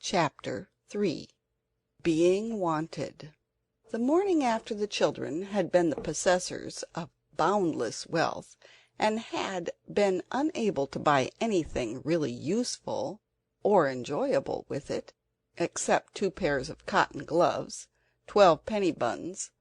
Chapter 3. Being Wanted. The morning after the children had been the possessors of boundless wealth, and had been unable to buy anything really useful or enjoyable with it, except 2 pairs of cotton gloves, 12 penny buns,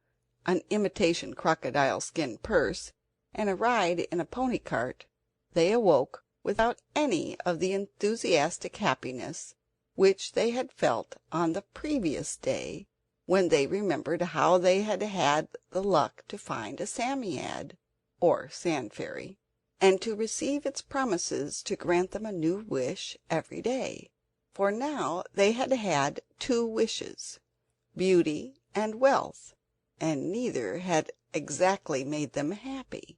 an imitation crocodile skin purse, and a ride in a pony cart, they awoke without any of the enthusiastic happiness which they had felt on the previous day, when they remembered how they had had the luck to find a Psammead, or sand fairy, and to receive its promises to grant them a new wish every day. For now they had had 2 wishes, beauty and wealth, and neither had exactly made them happy.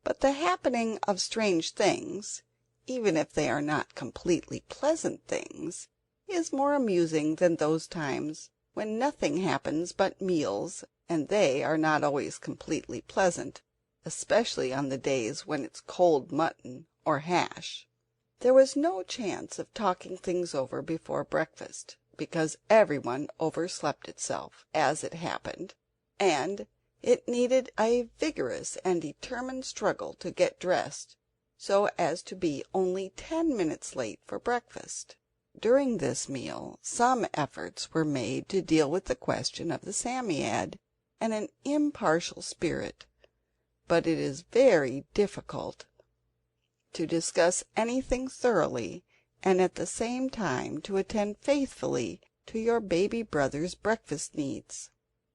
But the happening of strange things, even if they are not completely pleasant things, is more amusing than those times when nothing happens but meals, and they are not always completely pleasant, especially on the days when it's cold mutton or hash. There was no chance of talking things over before breakfast, because everyone overslept itself, as it happened, and it needed a vigorous and determined struggle to get dressed so as to be only 10 minutes late for breakfast. During this meal some efforts were made to deal with the question of the Psammead in an impartial spirit, but it is very difficult to discuss anything thoroughly and at the same time to attend faithfully to your baby brother's breakfast needs.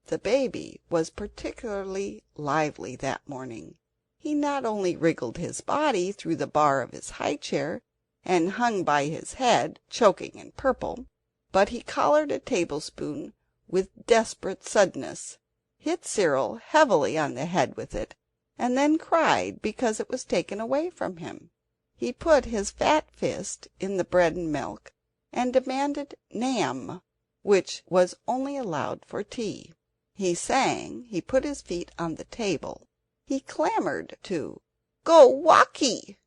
The baby was particularly lively that morning. He not only wriggled his body through the bar of his high chair and hung by his head, choking in purple, but he collared a tablespoon with desperate suddenness, hit Cyril heavily on the head with it, and then cried because it was taken away from him. He put his fat fist in the bread and milk, and demanded Nam, which was only allowed for tea. He sang, he put his feet on the table, he clamored to "go walkie."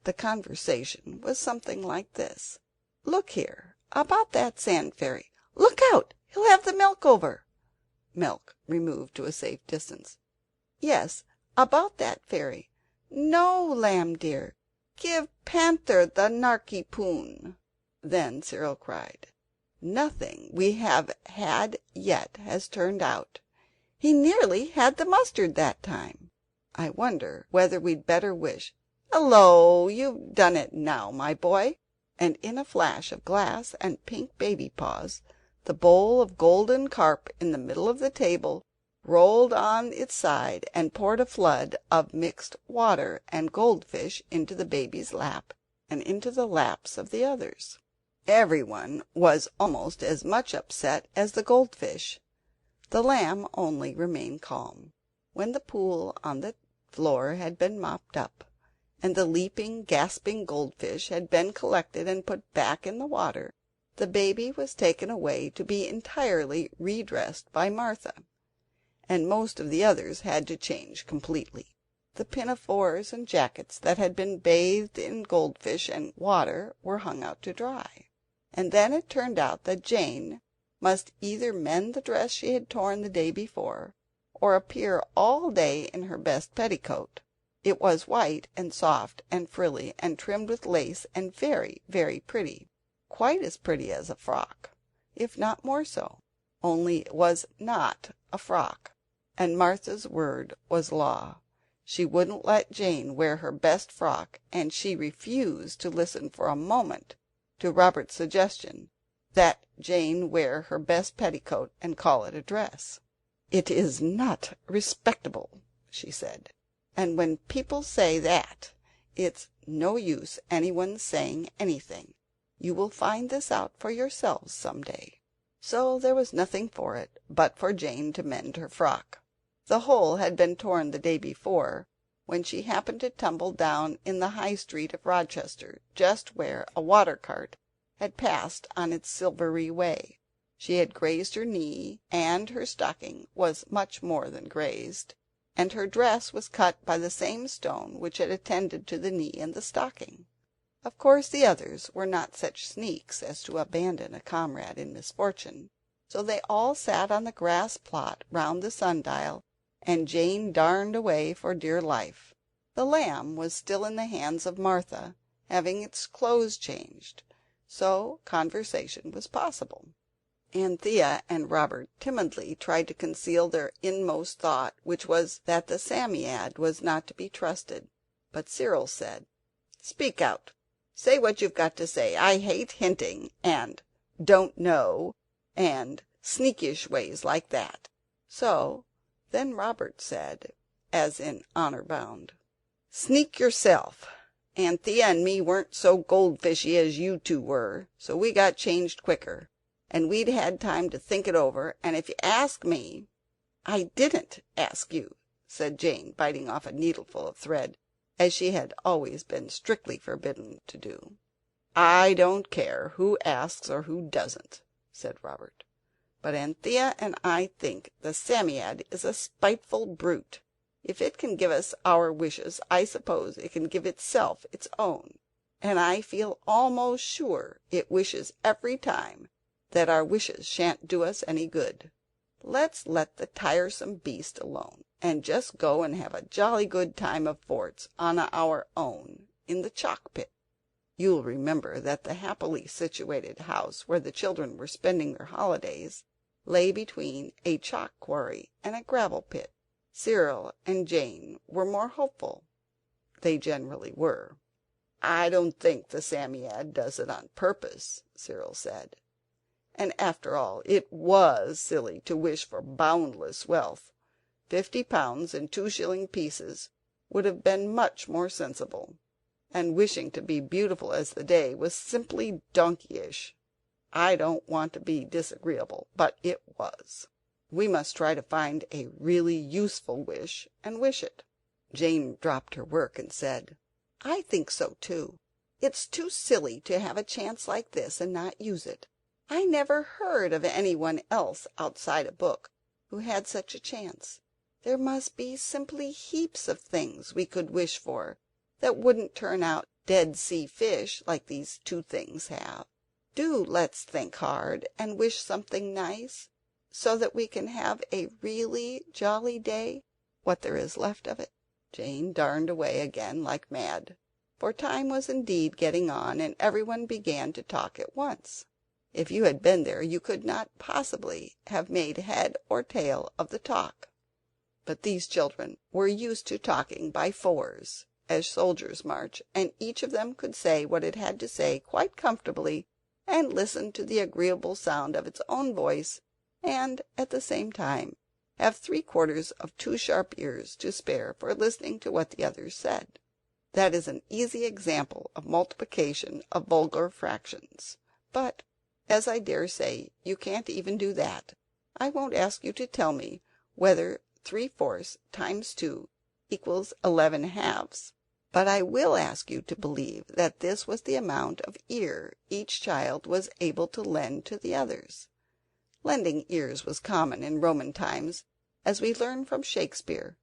The conversation was something like this: "Look here, about that sand fairy, look out, he'll have the milk over." Milk removed to a safe distance. "Yes, about that fairy. No, lamb dear, give Panther the narky poon." Then Cyril cried, "Nothing we have had yet has turned out. He nearly had the mustard that time. I wonder whether we'd better wish Hullo, you've done it now, my boy." And in a flash of glass and pink baby paws, the bowl of golden carp in the middle of the table rolled on its side and poured a flood of mixed water and goldfish into the baby's lap and into the laps of the others. Everyone was almost as much upset as the goldfish. The lamb only remained calm. When the pool on the floor had been mopped up, and the leaping, gasping goldfish had been collected and put back in the water, the baby was taken away to be entirely redressed by Martha, and most of the others had to change completely. The pinafores and jackets that had been bathed in goldfish and water were hung out to dry, and then it turned out that Jane must either mend the dress she had torn the day before, or appear all day in her best petticoat. It was white and soft and frilly and trimmed with lace, and very, very pretty, quite as pretty as a frock, if not more so, only it was not a frock, and Martha's word was law. She wouldn't let Jane wear her best frock, and she refused to listen for a moment to Robert's suggestion that Jane wear her best petticoat and call it a dress. "It is not respectable," she said, "and when people say that, it's no use anyone's saying anything. You will find this out for yourselves some day." So there was nothing for it but for Jane to mend her frock. The hole had been torn the day before, when she happened to tumble down in the High Street of Rochester, just where a water cart had passed on its silvery way. She had grazed her knee, and her stocking was much more than grazed, and her dress was cut by the same stone which had attended to the knee and the stocking. Of course the others were not such sneaks as to abandon a comrade in misfortune, so they all sat on the grass plot round the sundial, and Jane darned away for dear life. The lamb was still in the hands of Martha, having its clothes changed, so conversation was possible. Anthea and Robert timidly tried to conceal their inmost thought, which was that the Psammead was not to be trusted, but Cyril said: "Speak out. Say what you've got to say. I hate hinting, and 'don't know,' and sneakish ways like that." So then Robert said, as in honour bound: "Sneak yourself. Anthea and me weren't so goldfishy as you two were, so we got changed quicker, and we'd had time to think it over, and if you ask me—" "I didn't ask you," said Jane, biting off a needleful of thread, as she had always been strictly forbidden to do. "I don't care who asks or who doesn't," said Robert, "but Anthea and I think the Psammead is a spiteful brute. If it can give us our wishes, I suppose it can give itself its own, and I feel almost sure it wishes every time that our wishes shan't do us any good. Let's let the tiresome beast alone, and just go and have a jolly good time of forts on our own in the chalk pit." You'll remember that the happily situated house where the children were spending their holidays lay between a chalk quarry and a gravel pit. Cyril and Jane were more hopeful. They generally were. "I don't think the Psammead does it on purpose," Cyril said. And after all, it was silly to wish for boundless wealth. £50 in 2-shilling pieces would have been much more sensible, and wishing to be beautiful as the day was simply donkeyish. I don't want to be disagreeable, but it was. We must try to find a really useful wish and wish it. Jane dropped her work and said: "I think so too. It's too silly to have a chance like this and not use it. I never heard of anyone else outside a book who had such a chance. There must be simply heaps of things we could wish for that wouldn't turn out Dead Sea fish like these two things have. Do let's think hard and wish something nice, so that we can have a really jolly day, what there is left of it." Jane darned away again like mad, for time was indeed getting on, and everyone began to talk at once. If you had been there you could not possibly have made head or tail of the talk. But these children were used to talking by fours, as soldiers march, and each of them could say what it had to say quite comfortably, and listen to the agreeable sound of its own voice, and at the same time have 3/4 of 2 sharp ears to spare for listening to what the others said. That is an easy example of multiplication of vulgar fractions, but, as I dare say you can't even do that, I won't ask you to tell me whether 3/4 times 2 equals 11/2, but I will ask you to believe that this was the amount of ear each child was able to lend to the others. Lending ears was common in Roman times, as we learn from Shakespeare,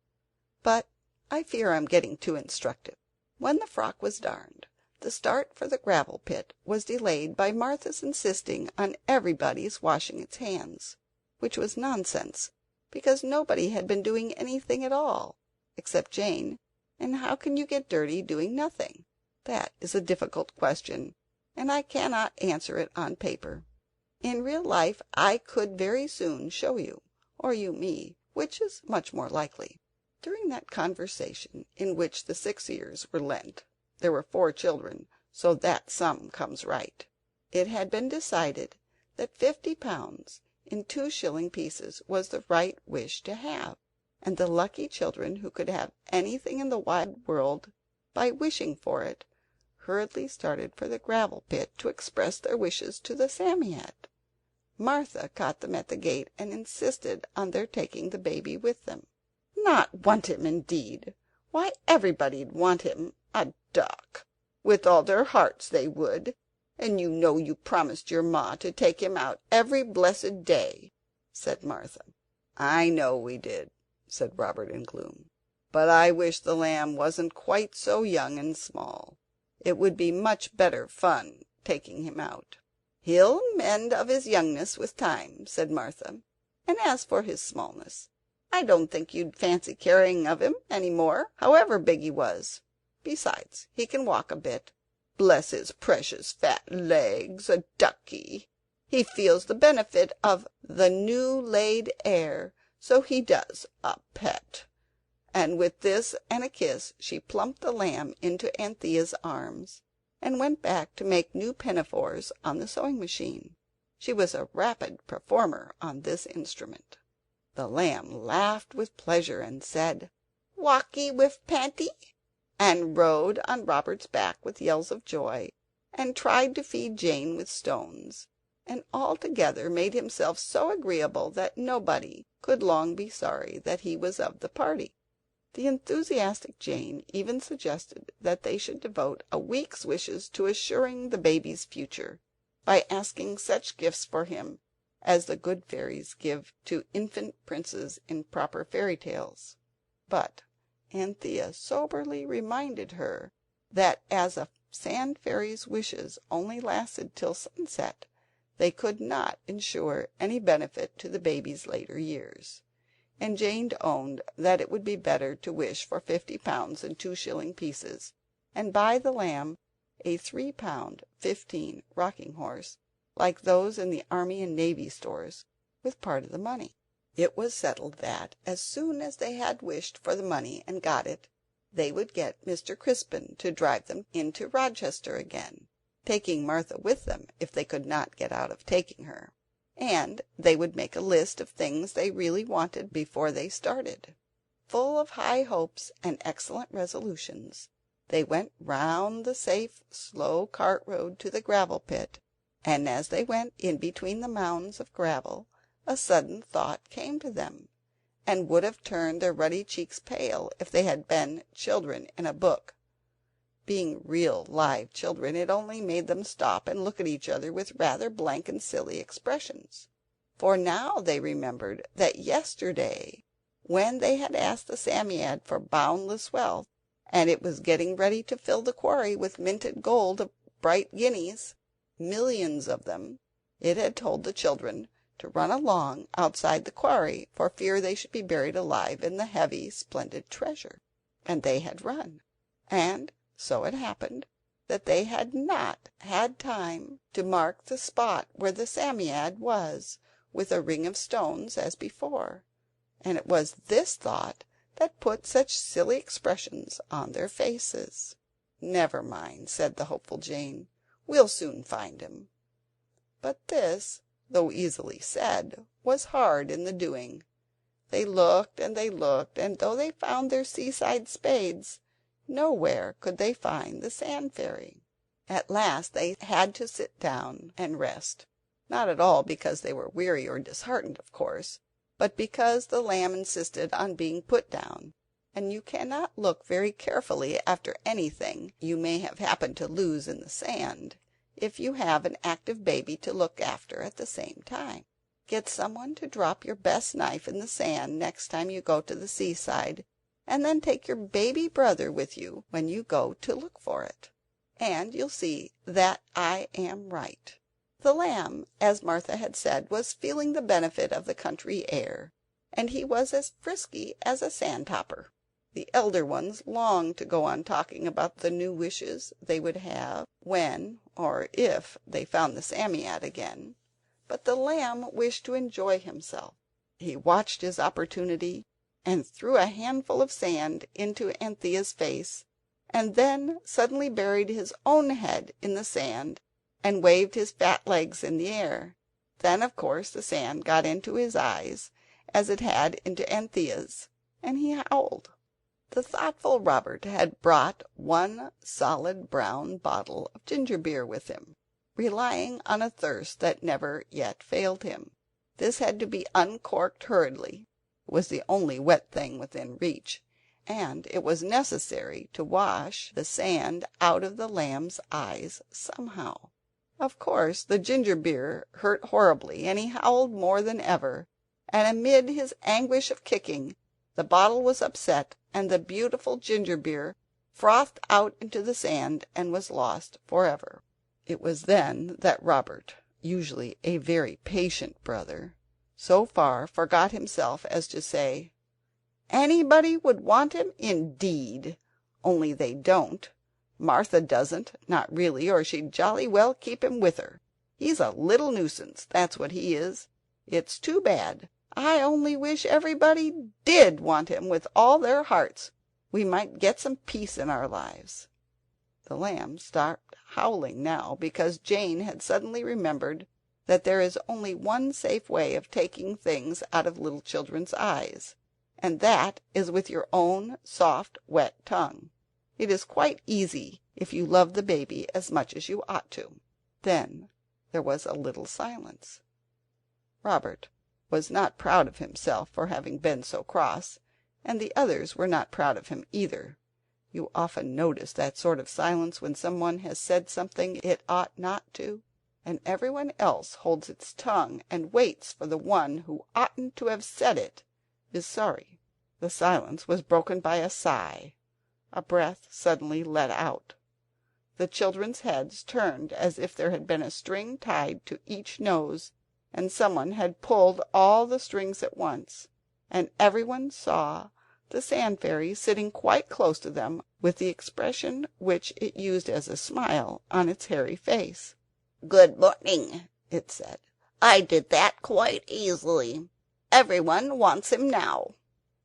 but I fear I'm getting too instructive. When the frock was darned, the start for the gravel pit was delayed by Martha's insisting on everybody's washing its hands, which was nonsense, because nobody had been doing anything at all, except Jane, and how can you get dirty doing nothing? That is a difficult question, and I cannot answer it on paper. In real life I could very soon show you, or you me, which is much more likely. During that conversation in which the 6 ears were lent (there were 4 children, so that sum comes right), it had been decided that £50 in 2-shilling pieces was the right wish to have, and the lucky children who could have anything in the wide world by wishing for it hurriedly started for the gravel pit to express their wishes to the Psammead. Martha caught them at the gate and insisted on their taking the baby with them. "Not want him, indeed! Why, everybody'd want him, a duck, with all their hearts they would, and you know you promised your ma to take him out every blessed day," said Martha. "I know we did," said Robert in gloom, "but I wish the lamb wasn't quite so young and small. It would be much better fun taking him out." "He'll mend of his youngness with time," said Martha. "And as for his smallness, I don't think you'd fancy caring of him any more, however big he was. Besides, he can walk a bit. Bless his precious fat legs, a ducky! He feels the benefit of the new laid air, so he does, a pet." And with this and a kiss she plumped the lamb into Anthea's arms, and went back to make new pinafores on the sewing machine. She was a rapid performer on this instrument. The lamb laughed with pleasure and said, "Walkee with Panty," and rode on Robert's back with yells of joy, and tried to feed Jane with stones, and altogether made himself so agreeable that nobody could long be sorry that he was of the party. The enthusiastic Jane even suggested that they should devote a week's wishes to assuring the baby's future, by asking such gifts for him as the good fairies give to infant princes in proper fairy tales. But Anthea soberly reminded her that as a sand fairy's wishes only lasted till sunset, they could not ensure any benefit to the baby's later years, and Jane owned that it would be better to wish for 50 pounds in 2-shilling pieces, and buy the lamb a 3-pound 15 rocking horse, like those in the Army and Navy stores, with part of the money. It was settled that, as soon as they had wished for the money and got it, they would get Mr. Crispin to drive them into Rochester again, taking Martha with them if they could not get out of taking her, and they would make a list of things they really wanted before they started. Full of high hopes and excellent resolutions, they went round the safe, slow cart road to the gravel pit, and as they went in between the mounds of gravel, a sudden thought came to them, and would have turned their ruddy cheeks pale if they had been children in a book. Being real live children, it only made them stop and look at each other with rather blank and silly expressions. For now they remembered that yesterday, when they had asked the Psammead for boundless wealth, and it was getting ready to fill the quarry with minted gold of bright guineas, millions of them, it had told the children to run along outside the quarry for fear they should be buried alive in the heavy splendid treasure. And they had run, and so it happened that they had not had time to mark the spot where the Psammead was with a ring of stones as before, and it was this thought that put such silly expressions on their faces. "Never mind," said the hopeful Jane, "we'll soon find him." But this, though easily said, was hard in the doing. They looked and they looked, and though they found their seaside spades, nowhere could they find the Sand Fairy. At last they had to sit down and rest, not at all because they were weary or disheartened, of course, but because the lamb insisted on being put down, and you cannot look very carefully after anything you may have happened to lose in the sand, if you have an active baby to look after at the same time. Get someone to drop your best knife in the sand next time you go to the seaside, and then take your baby brother with you when you go to look for it, and you'll see that I am right. The lamb, as Martha had said, was feeling the benefit of the country air, and he was as frisky as a sandtopper. The elder ones longed to go on talking about the new wishes they would have when, or if, they found the Psammead again, but the lamb wished to enjoy himself. He watched his opportunity, and threw a handful of sand into Anthea's face, and then suddenly buried his own head in the sand and waved his fat legs in the air. Then, of course, the sand got into his eyes as it had into Anthea's, and he howled. The thoughtful Robert had brought one solid brown bottle of ginger beer with him, relying on a thirst that never yet failed him. This had to be uncorked hurriedly. It was the only wet thing within reach, and it was necessary to wash the sand out of the lamb's eyes somehow. Of course the ginger beer hurt horribly, and he howled more than ever, and amid his anguish of kicking, the bottle was upset, and the beautiful ginger beer frothed out into the sand and was lost forever. It was then that Robert, usually a very patient brother, so far forgot himself as to say, "Anybody would want him, indeed! Only they don't. Martha doesn't, not really, or she'd jolly well keep him with her. He's a little nuisance, that's what he is. It's too bad. I only wish everybody did want him with all their hearts. We might get some peace in our lives." The lamb stopped howling now, because Jane had suddenly remembered that there is only one safe way of taking things out of little children's eyes, and that is with your own soft wet tongue. It is quite easy if you love the baby as much as you ought to. Then there was a little silence. Robert was not proud of himself for having been so cross, and the others were not proud of him either. You often notice that sort of silence when someone has said something it ought not to, and everyone else holds its tongue and waits for the one who oughtn't to have said it is sorry. The silence was broken by a sigh, a breath suddenly let out. The children's heads turned as if there had been a string tied to each nose, and someone had pulled all the strings at once, and everyone saw the sand fairy sitting quite close to them, with the expression which it used as a smile on its hairy face. "Good morning," it said. "I did that quite easily. Everyone wants him now."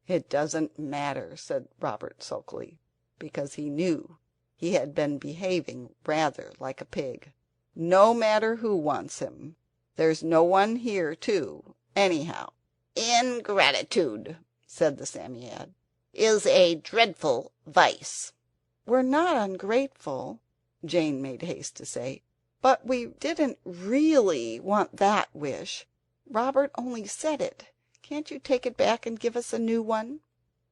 "It doesn't matter," said Robert sulkily, because he knew he had been behaving rather like a pig. "No matter who wants him. There's no one here to, anyhow." "Ingratitude," said the Psammead, "is a dreadful vice." "We're not ungrateful," Jane made haste to say, "but we didn't really want that wish. Robert only said it. Can't you take it back and give us a new one?"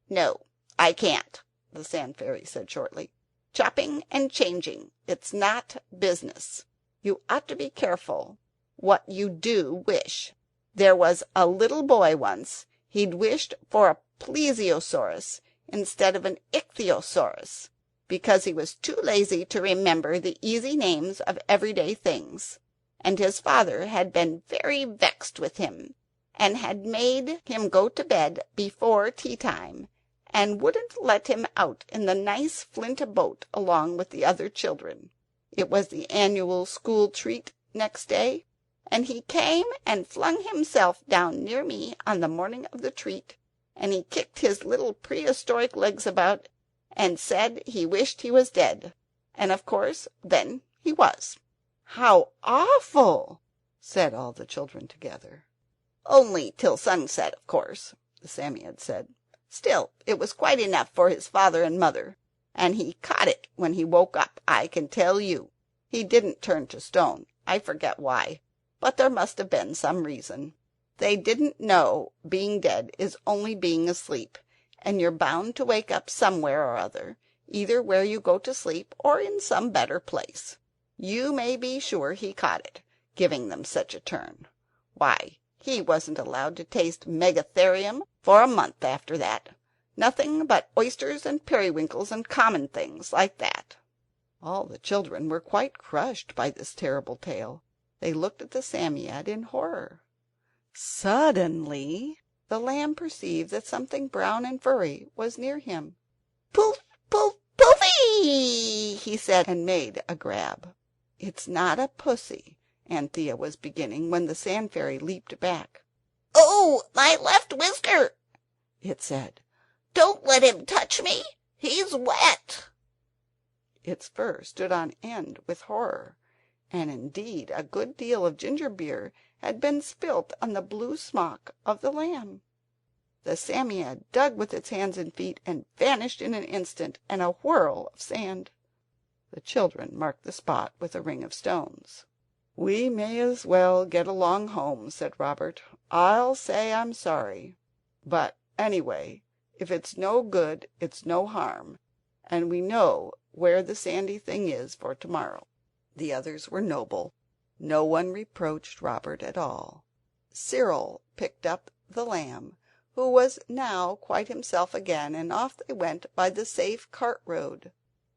"No, I can't," the sand fairy said shortly. "Chopping and changing, it's not business. You ought to be careful what you do wish. There was a little boy once, he'd wished for a plesiosaurus instead of an ichthyosaurus, because he was too lazy to remember the easy names of everyday things, and his father had been very vexed with him, and had made him go to bed before tea time, and wouldn't let him out in the nice flint boat along with the other children. It was the annual school treat next day, and he came and flung himself down near me on the morning of the treat, and he kicked his little prehistoric legs about and said he wished he was dead, and of course then he was." "How awful!" said all the children together. "Only till sunset, of course," the Psammead said. "Still, it was quite enough for his father and mother, and he caught it when he woke up, I can tell you. He didn't turn to stone. I forget why, but there must have been some reason. They didn't know being dead is only being asleep, and you're bound to wake up somewhere or other, either where you go to sleep or in some better place. You may be sure he caught it, giving them such a turn. Why, he wasn't allowed to taste megatherium for a month after that. Nothing but oysters and periwinkles and common things like that." All the children were quite crushed by this terrible tale. They looked at the Psammead in horror. Suddenly the lamb perceived that something brown and furry was near him. "Poof, poof, poofy!" he said, and made a grab. "It's not a pussy," Anthea was beginning, when the sand fairy leaped back. "Oh, my left whisker!" it said. "Don't let him touch me, he's wet." Its fur stood on end with horror, and indeed a good deal of ginger beer had been spilt on the blue smock of the lamb. The Psammead dug with its hands and feet, and vanished in an instant and a whirl of sand. The children marked the spot with a ring of stones. "We may as well get along home," said Robert. "I'll say I'm sorry, but anyway, if it's no good it's no harm, and we know where the sandy thing is for tomorrow." The others were noble. No one reproached Robert at all. Cyril picked up the lamb, who was now quite himself again, and off they went by the safe cart road.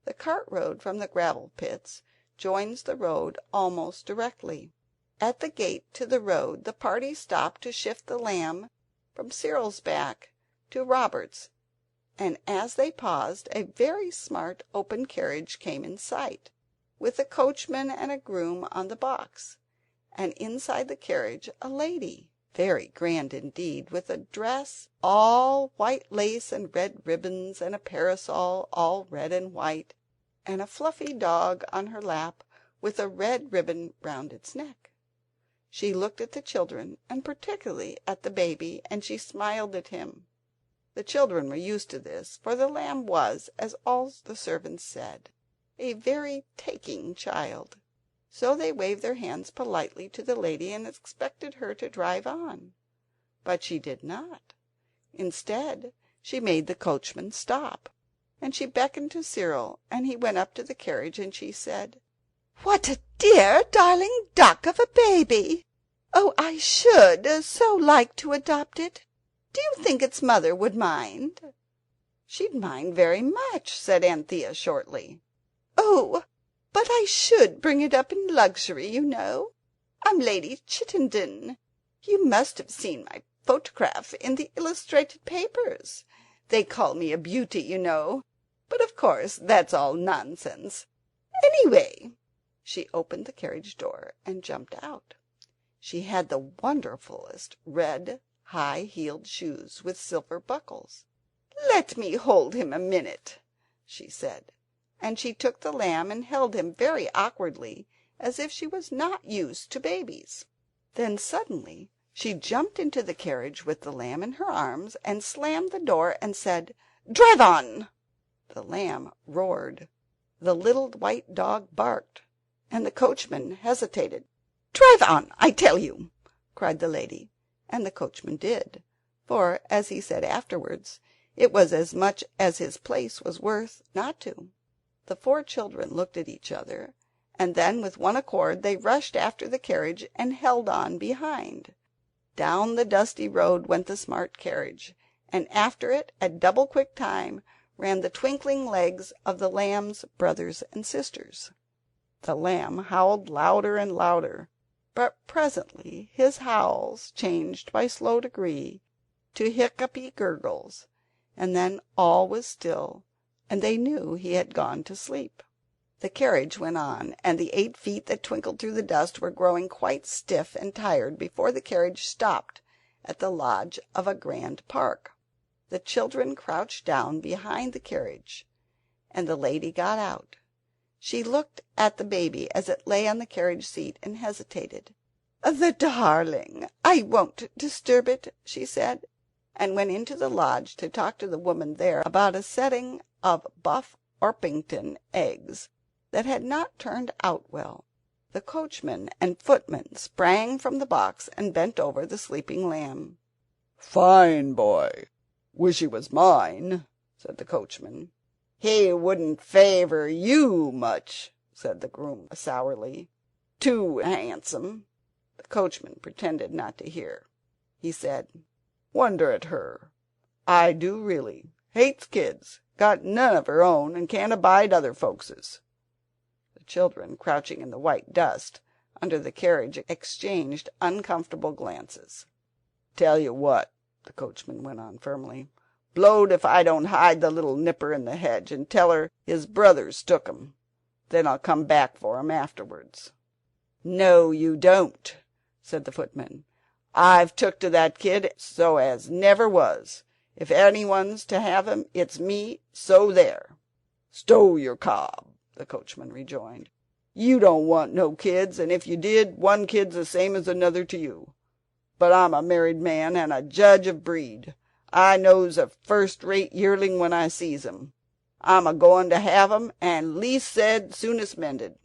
The cart road from the gravel pits joins the road almost directly. At the gate to the road the party stopped to shift the lamb from Cyril's back to Robert's, and as they paused a very smart open carriage came in sight, with a coachman and a groom on the box, and inside the carriage a lady, very grand indeed, with a dress all white lace and red ribbons, and a parasol all red and white, and a fluffy dog on her lap with a red ribbon round its neck. She looked at the children, and particularly at the baby, and she smiled at him. The children were used to this, for the lamb was, as all the servants said, a very taking child. So they waved their hands politely to the lady and expected her to drive on. But she did not. Instead, she made the coachman stop, and she beckoned to Cyril, and he went up to the carriage, and she said, "What a dear darling duck of a baby! Oh, I should so like to adopt it. Do you think its mother would mind?" "She'd mind very much," said Anthea shortly. "Oh, but I should bring it up in luxury, you know. I'm Lady Chittenden. You must have seen my photograph in the illustrated papers. They call me a beauty, you know, but of course that's all nonsense. Anyway—" She opened the carriage door and jumped out. She had the wonderfulest red high-heeled shoes with silver buckles. "Let me hold him a minute," she said, and she took the lamb and held him very awkwardly, as if she was not used to babies. Then suddenly she jumped into the carriage with the lamb in her arms, and slammed the door and said, "Drive on!" The lamb roared, the little white dog barked, and the coachman hesitated. "Drive on, I tell you!" cried the lady, and the coachman did, for, as he said afterwards, it was as much as his place was worth not to. The four children looked at each other, and then with one accord they rushed after the carriage and held on behind. Down the dusty road went the smart carriage, and after it at double quick time ran the twinkling legs of the lamb's brothers and sisters. The lamb howled louder and louder, but presently his howls changed by slow degree to hiccupy gurgles, and then all was still, and they knew he had gone to sleep. The carriage went on, and the 8 feet that twinkled through the dust were growing quite stiff and tired before the carriage stopped at the lodge of a grand park. The children crouched down behind the carriage, and the lady got out. She looked at the baby as it lay on the carriage seat and hesitated. "The darling! I won't disturb it," she said, and went into the lodge to talk to the woman there about a setting of Buff Orpington eggs that had not turned out well. The coachman and footman sprang from the box and bent over the sleeping lamb. "Fine boy! Wish he was mine," said the coachman. "He wouldn't favor you much," said the groom sourly. "Too handsome." The coachman pretended not to hear. He said, "Wonder at her. I do really. Hates kids. Got none of her own, and can't abide other folkses." The children, crouching in the white dust under the carriage, exchanged uncomfortable glances. "Tell you what," the coachman went on firmly, "blowed if I don't hide the little nipper in the hedge and tell her his brothers took him. Then I'll come back for him afterwards." "No, you don't," said the footman. "I've took to that kid so as never was. If anyone's to have him, it's me, so there." "Stow your cob," the coachman rejoined. "You don't want no kids, and if you did, one kid's the same as another to you. But I'm a married man and a judge of breed. I knows a first-rate yearling when I sees 'em. I'm a-going to have 'em, and least said soonest mended."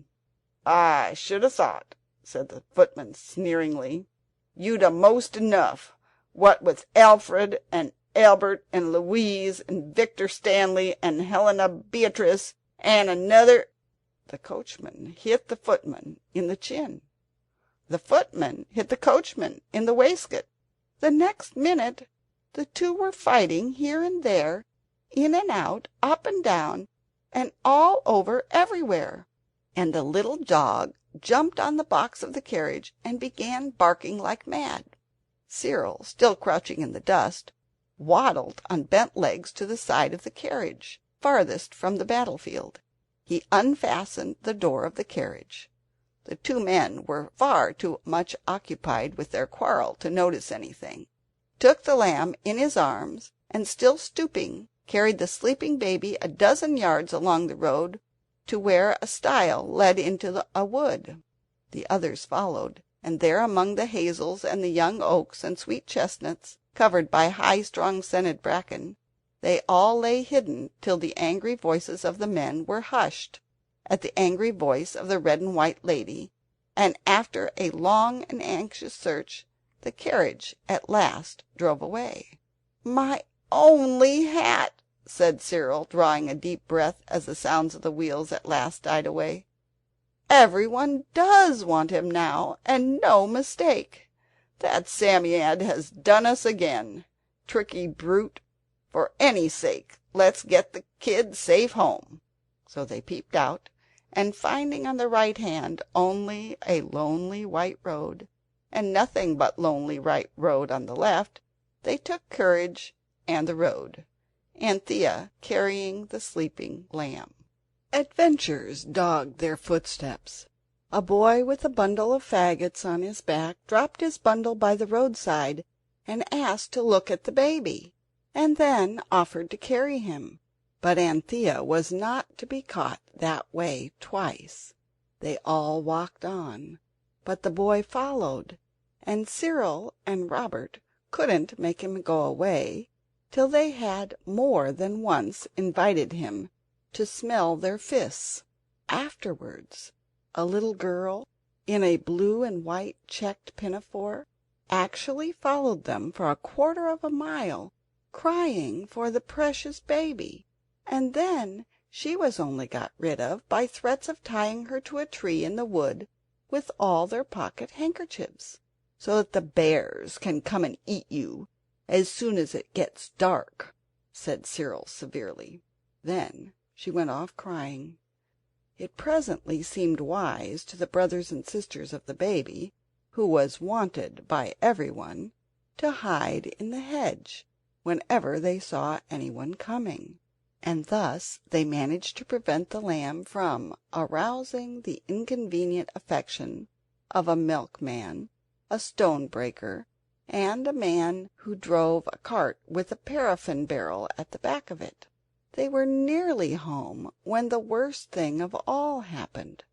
"I should ha' thought," said the footman sneeringly, "you'd a-most enough, what with Alfred and Albert and Louise and Victor Stanley and Helena Beatrice and another—" The coachman hit the footman in the chin. The footman hit the coachman in the waistcoat. The next minute the two were fighting here and there, in and out, up and down, and all over everywhere. And the little dog jumped on the box of the carriage and began barking like mad. Cyril, still crouching in the dust, waddled on bent legs to the side of the carriage farthest from the battlefield. He unfastened the door of the carriage. The two men were far too much occupied with their quarrel to notice anything, took the lamb in his arms, and still stooping, carried the sleeping baby a dozen yards along the road to where a stile led into a wood. The others followed, and there among the hazels and the young oaks and sweet chestnuts, covered by high strong scented bracken, they all lay hidden till the angry voices of the men were hushed at the angry voice of the red and white lady, and after a long and anxious search the carriage at last drove away. "My only hat!" said Cyril, drawing a deep breath as the sounds of the wheels at last died away. "Everyone does want him now, and no mistake. That Psammead has done us again. Tricky brute! For any sake let's get the kid safe home." So they peeped out, and finding on the right hand only a lonely white road, and nothing but lonely white road on the left, they took courage and the road, Anthea carrying the sleeping lamb. Adventures dogged their footsteps. A boy with a bundle of faggots on his back dropped his bundle by the roadside and asked to look at the baby, and then offered to carry him. But Anthea was not to be caught that way twice. They all walked on, but the boy followed, and Cyril and Robert couldn't make him go away till they had more than once invited him to smell their fists. Afterwards a little girl in a blue and white checked pinafore actually followed them for a quarter of a mile, crying for the precious baby, and then she was only got rid of by threats of tying her to a tree in the wood with all their pocket handkerchiefs, so that the bears can come and eat you as soon as it gets dark," said Cyril severely. Then she went off crying. It presently seemed wise to the brothers and sisters of the baby, who was wanted by everyone, to hide in the hedge whenever they saw anyone coming, and thus they managed to prevent the lamb from arousing the inconvenient affection of a milkman, a stone-breaker, and a man who drove a cart with a paraffin barrel at the back of it. They were nearly home when the worst thing of all happened.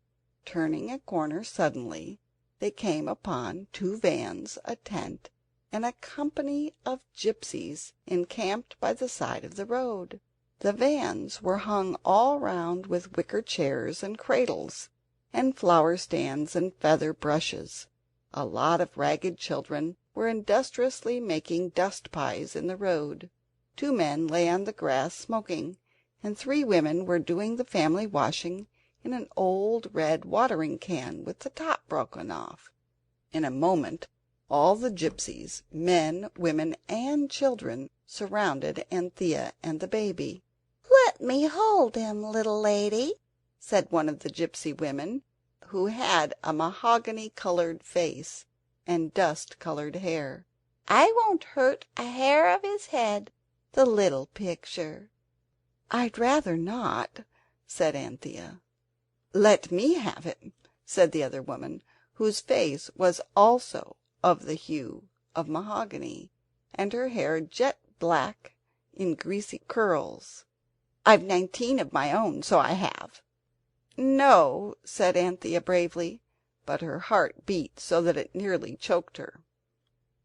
Turning a corner suddenly, they came upon two vans, a tent, and a company of gypsies encamped by the side of the road. The vans were hung all round with wicker chairs and cradles, and flower stands and feather brushes. A lot of ragged children were industriously making dust pies in the road. 2 men lay on the grass smoking, and 3 women were doing the family washing in an old red watering can with the top broken off. In a moment all the gypsies, men, women, and children, surrounded Anthea and the baby. "Let me hold him, little lady," said one of the gypsy women, who had a mahogany-coloured face and dust-coloured hair. "I won't hurt a hair of his head, the little picture." "I'd rather not," said Anthea. "Let me have him," said the other woman, whose face was also of the hue of mahogany, and her hair jet black in greasy curls. "I've 19 of my own, so I have." "No," said Anthea bravely, but her heart beat so that it nearly choked her.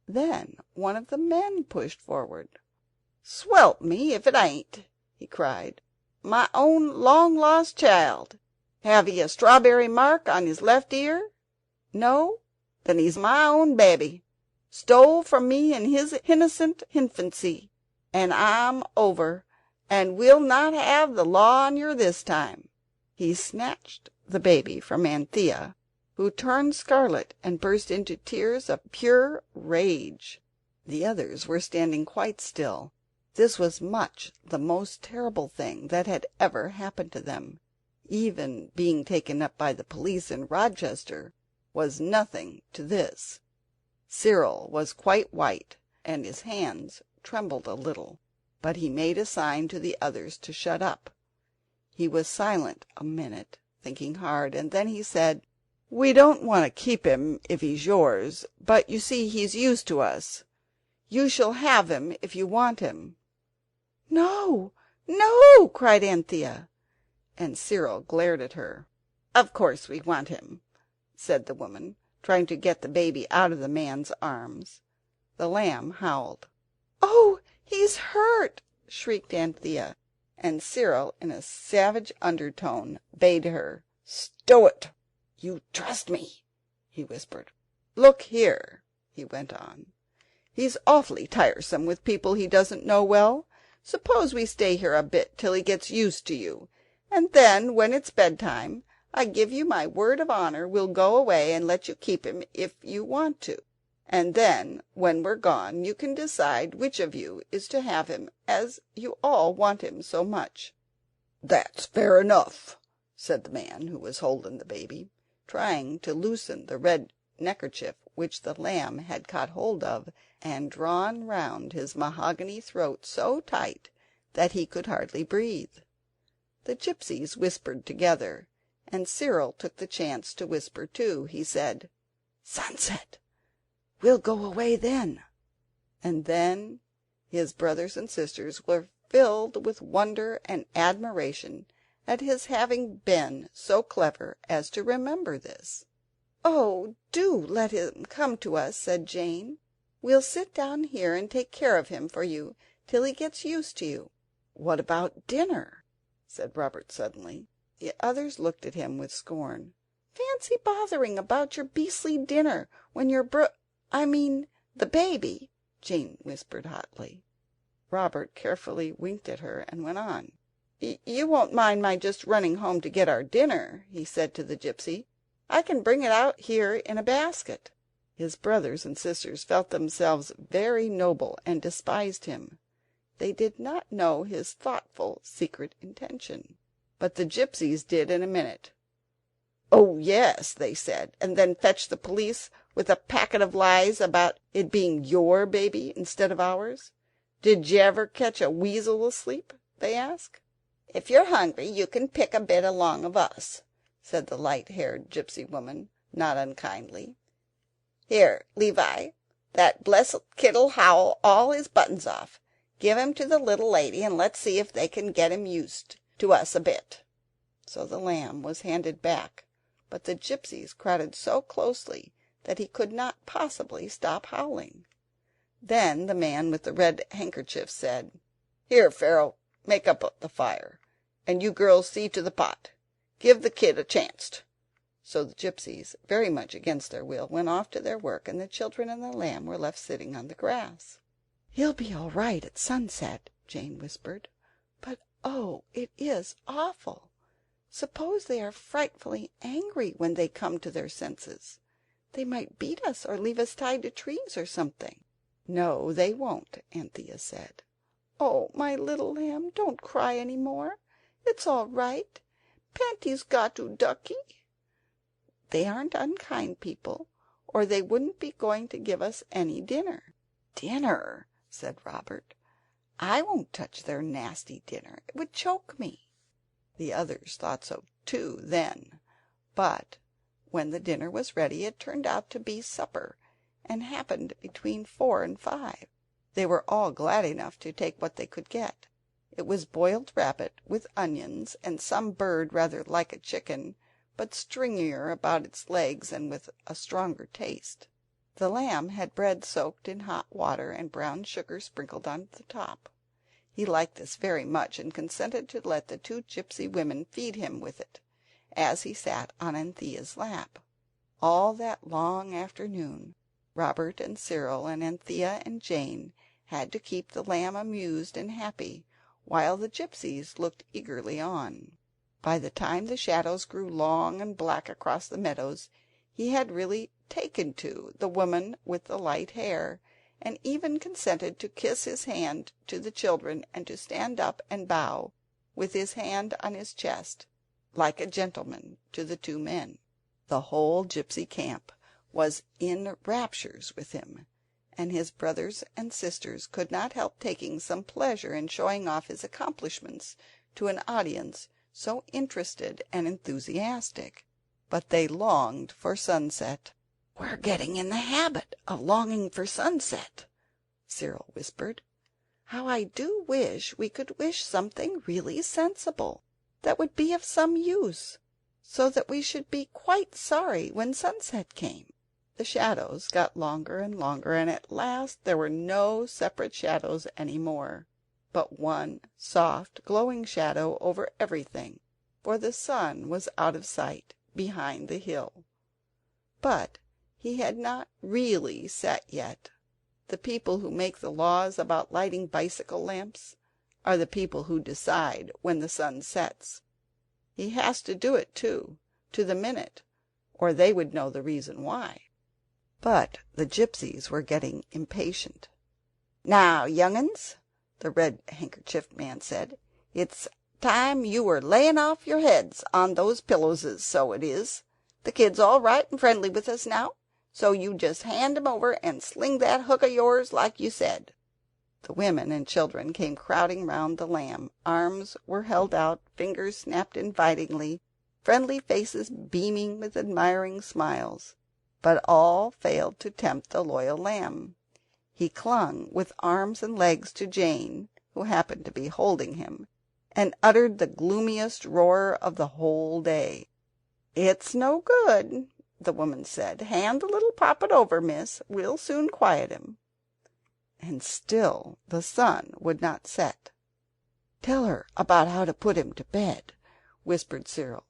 Then one of the men pushed forward. "Swelp me if it ain't," he cried, "my own long-lost child. Have he a strawberry mark on his left ear? No? Then he's my own babby, stole from me in his hinnicent hinfancy, and I'm over, and will not have the law on yer this time." He snatched the baby from Anthea, who turned scarlet and burst into tears of pure rage. The others were standing quite still, This was much the most terrible thing that had ever happened to them. Even being taken up by the police in Rochester was nothing to this. Cyril was quite white, and his hands trembled a little, but he made a sign to the others to shut up. He was silent a minute, thinking hard, and then he said, "We don't want to keep him if he's yours, but you see he's used to us. You shall have him if you want him." "No, no!" cried Anthea, and Cyril glared at her. "Of course we want him," said the woman, trying to get the baby out of the man's arms. The lamb howled. "Oh, he's hurt!" shrieked Anthea, and Cyril in a savage undertone bade her "Stow it! You trust me," he whispered. "Look here," he went on, "he's awfully tiresome with people he doesn't know well. Suppose we stay here a bit till he gets used to you, and then when it's bedtime I give you my word of honour we'll go away and let you keep him if you want to, and then when we're gone you can decide which of you is to have him, as you all want him so much." "That's fair enough," said the man who was holding the baby, trying to loosen the red neckerchief which the lamb had caught hold of and drawn round his mahogany throat so tight that he could hardly breathe. The gipsies whispered together, and Cyril took the chance to whisper too. He said, "Sunset! We'll go away then." And then his brothers and sisters were filled with wonder and admiration at his having been so clever as to remember this. "Oh, do let him come to us," said Jane. "We'll sit down here and take care of him for you till he gets used to you." "What about dinner?" said Robert suddenly. The others looked at him with scorn. "Fancy bothering about your beastly dinner when your the baby," Jane whispered hotly. Robert carefully winked at her and went on. "You won't mind my just running home to get our dinner," he said to the gipsy. "I can bring it out here in a basket." His brothers and sisters felt themselves very noble and despised him. They did not know his thoughtful secret intention, but the gipsies did in a minute. "Oh yes," they said, "and then fetch the police with a packet of lies about it being your baby instead of ours. Did you ever catch a weasel asleep?" they asked. "If you're hungry you can pick a bit along of us," said the light-haired gipsy woman, not unkindly. "Here, Levi, that blessed kid'll howl all his buttons off. Give him to the little lady, and let's see if they can get him used to us a bit." So the lamb was handed back, but the gipsies crowded so closely that he could not possibly stop howling. Then the man with the red handkerchief said, "Here, Pharaoh, make up the fire, and you girls see to the pot. Give the kid a chanst." So the gipsies, very much against their will, went off to their work, and the children and the lamb were left sitting on the grass. "He'll be all right at sunset," Jane whispered. "But oh, it is awful! Suppose they are frightfully angry when they come to their senses. They might beat us or leave us tied to trees or something." "No, they won't," Anthea said. "Oh, my little lamb, don't cry any more. It's all right. Panty's got to ducky. They aren't unkind people, or they wouldn't be going to give us any dinner." "Dinner!" said Robert. "I won't touch their nasty dinner. It would choke me." The others thought so too then, but when the dinner was ready it turned out to be supper, and happened between 4 and 5. They were all glad enough to take what they could get. It was boiled rabbit with onions, and some bird rather like a chicken, but stringier about its legs and with a stronger taste. The lamb had bread soaked in hot water and brown sugar sprinkled on the top. He liked this very much, and consented to let the 2 gipsy women feed him with it, as he sat on Anthea's lap. All that long afternoon Robert and Cyril and Anthea and Jane had to keep the lamb amused and happy, while the gipsies looked eagerly on. By the time the shadows grew long and black across the meadows he had really taken to the woman with the light hair, and even consented to kiss his hand to the children and to stand up and bow, with his hand on his chest, like a gentleman, to the two men. The whole gipsy camp was in raptures with him, and his brothers and sisters could not help taking some pleasure in showing off his accomplishments to an audience so interested and enthusiastic. But they longed for sunset. "We're getting in the habit of longing for sunset," Cyril whispered. "How I do wish we could wish something really sensible, that would be of some use, so that we should be quite sorry when sunset came." The shadows got longer and longer, and at last there were no separate shadows any more, but one soft glowing shadow over everything, for the sun was out of sight behind the hill. But he had not really set yet. The people who make the laws about lighting bicycle lamps are the people who decide when the sun sets. He has to do it, too, to the minute, or they would know the reason why. But the gipsies were getting impatient. "Now, young uns," the Red Handkerchief Man said, "it's time you were laying off your heads on those pillowses, so it is. The kid's all right and friendly with us now, so you just hand him over and sling that hook of yours like you said." The women and children came crowding round the lamb. Arms were held out, fingers snapped invitingly, friendly faces beaming with admiring smiles. But all failed to tempt the loyal lamb. He clung with arms and legs to Jane, who happened to be holding him, and uttered the gloomiest roar of the whole day. "It's no good," the woman said. "Hand the little poppet over, miss. We'll soon quiet him." And still the sun would not set. "Tell her about how to put him to bed," whispered Cyril.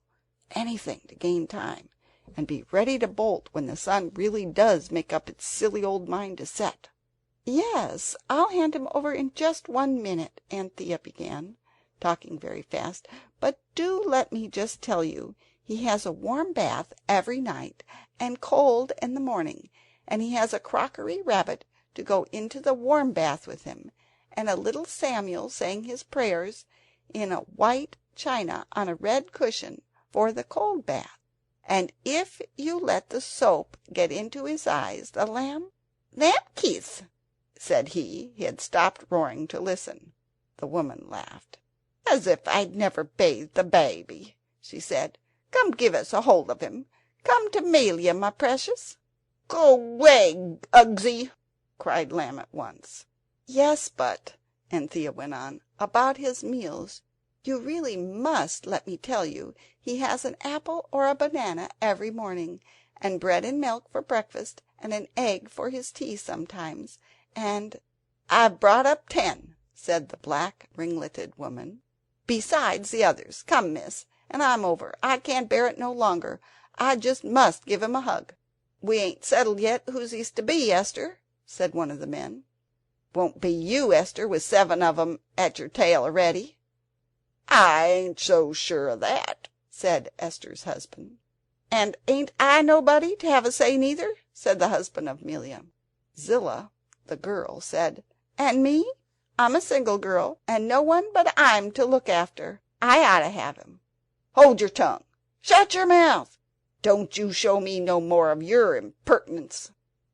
"Anything to gain time, and be ready to bolt when the sun really does make up its silly old mind to set." "Yes, I'll hand him over in just 1 minute," Anthea began, talking very fast. "But do let me just tell you, he has a warm bath every night, and cold in the morning, and he has a crockery rabbit to go into the warm bath with him, and a little Samuel saying his prayers in a white china on a red cushion for the cold bath. And if you let the soap get into his eyes, the lamb—" "Lamb-kiss," said he. He had stopped roaring to listen. The woman laughed. "As if I'd never bathed the baby," she said. "Come give us a hold of him. Come to Melia, my precious." "Go way, Ugsy!" cried Lamb at once. "Yes, but," Anthea went on, "about his meals. You really must let me tell you he has an apple or a banana every morning, and bread and milk for breakfast, and an egg for his tea sometimes, and—" "I've brought up 10," said the black ringleted woman, "besides the others. Come, miss, and I'm over. I can't bear it no longer. I just must give him a hug." "We ain't settled yet who's he's to be, Esther," said one of the men. "Won't be you, Esther, with 7 of 'em at your tail already." "I ain't so sure of that," said Esther's husband. "And ain't I nobody to have a say neither?" said the husband of Melia. Zillah, the girl, said, "And me? I'm a single girl, and no one but I'm to look after. I ought to have him." "Hold your tongue! Shut your mouth! Don't you show me no more of your impertinence."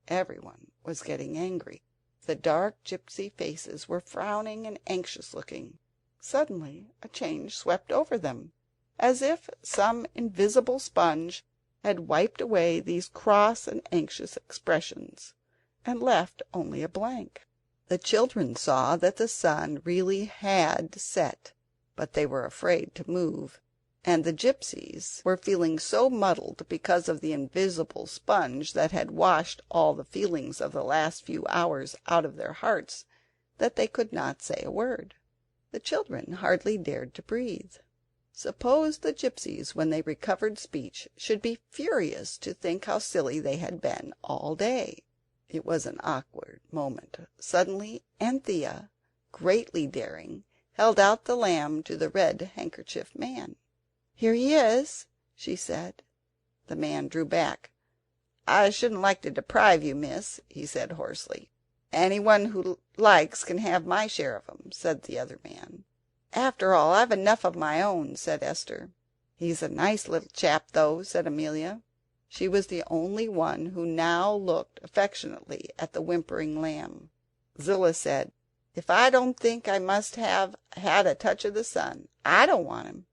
Everyone was getting angry. The dark gipsy faces were frowning and anxious looking. Suddenly a change swept over them, as if some invisible sponge had wiped away these cross and anxious expressions, and left only a blank. The children saw that the sun really had set, but they were afraid to move, and the gipsies were feeling so muddled because of the invisible sponge that had washed all the feelings of the last few hours out of their hearts that they could not say a word. The children hardly dared to breathe. Suppose the gipsies, when they recovered speech, should be furious to think how silly they had been all day. It was an awkward moment. Suddenly Anthea, greatly daring, held out the lamb to the Red Handkerchief Man. "Here he is," she said. The man drew back. "I shouldn't like to deprive you, miss," he said hoarsely, "Anyone who likes can have my share of 'em," said the other man. "After all, I've enough of my own," said Esther. "He's a nice little chap, though," said Amelia. She was the only one who now looked affectionately at the whimpering lamb. Zillah said, "If I don't think I must have had a touch of the sun, I don't want him."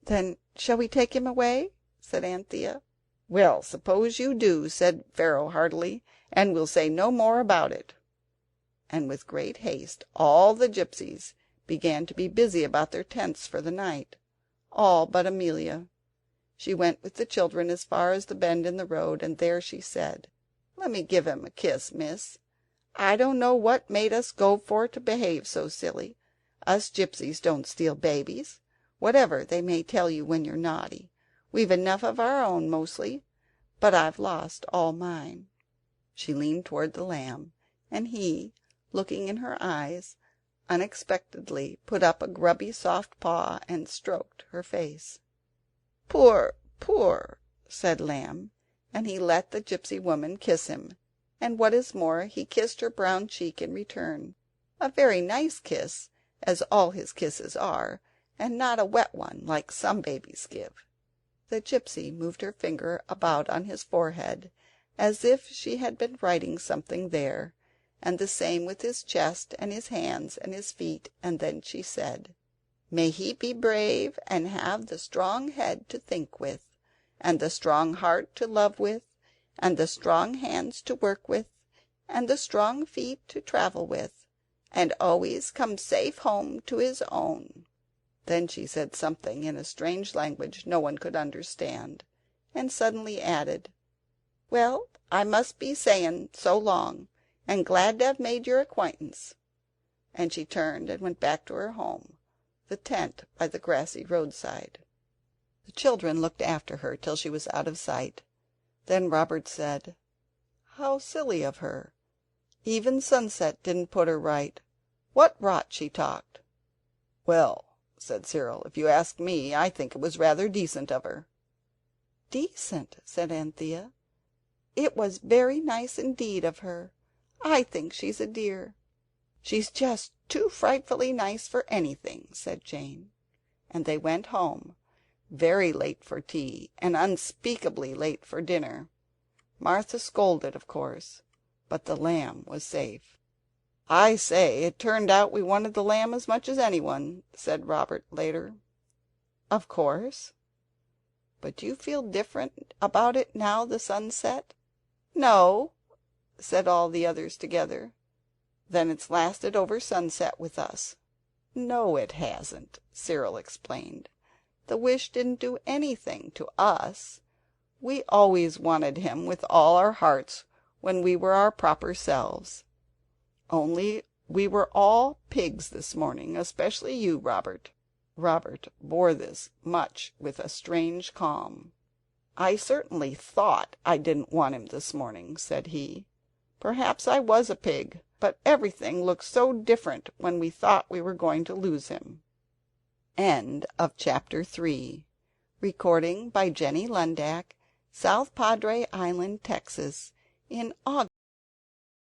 "Then shall we take him away?" said Anthea. "Well, suppose you do," said Pharaoh heartily, "and we'll say no more about it." And with great haste all the gipsies began to be busy about their tents for the night, all but Amelia. She went with the children as far as the bend in the road, and there she said, "Let me give him a kiss, miss. I don't know what made us go for to behave so silly. Us gipsies don't steal babies, whatever they may tell you when you're naughty. We've enough of our own mostly, but I've lost all mine." She leaned toward the lamb, and he, looking in her eyes, unexpectedly put up a grubby soft paw and stroked her face. "Poor, poor," said Lamb, and he let the gipsy woman kiss him, and what is more, he kissed her brown cheek in return, a very nice kiss, as all his kisses are, and not a wet one like some babies give. The gipsy moved her finger about on his forehead as if she had been writing something there, and the same with his chest and his hands and his feet, and then she said, "May he be brave and have the strong head to think with, and the strong heart to love with, and the strong hands to work with, and the strong feet to travel with, and always come safe home to his own." Then she said something in a strange language no one could understand, and suddenly added, "Well, I must be saying so long, and glad to have made your acquaintance." And she turned and went back to her home, the tent by the grassy roadside. The children looked after her till she was out of sight. Then Robert said, "How silly of her. Even Sunset didn't put her right. What rot she talked." "Well," said Cyril, "if you ask me, I think it was rather decent of her." "Decent!" said Anthea. "It was very nice indeed of her. I think she's a dear." "She's just too frightfully nice for anything," said Jane. And they went home, very late for tea, and unspeakably late for dinner. Martha scolded, of course, but the lamb was safe. "I say, it turned out we wanted the lamb as much as anyone," said Robert later. "Of course." "But do you feel different about it now the sun's set?" "No," said all the others together. "Then it's lasted over sunset with us." "No, it hasn't," Cyril explained. "The wish didn't do anything to us. We always wanted him with all our hearts when we were our proper selves. Only we were all pigs this morning, especially you, Robert." Robert bore this much with a strange calm. "I certainly thought I didn't want him this morning," said he. "Perhaps I was a pig, but everything looked so different when we thought we were going to lose him." Chapter 4 Recording by Jenny Lundak, South Padre Island, Texas, in August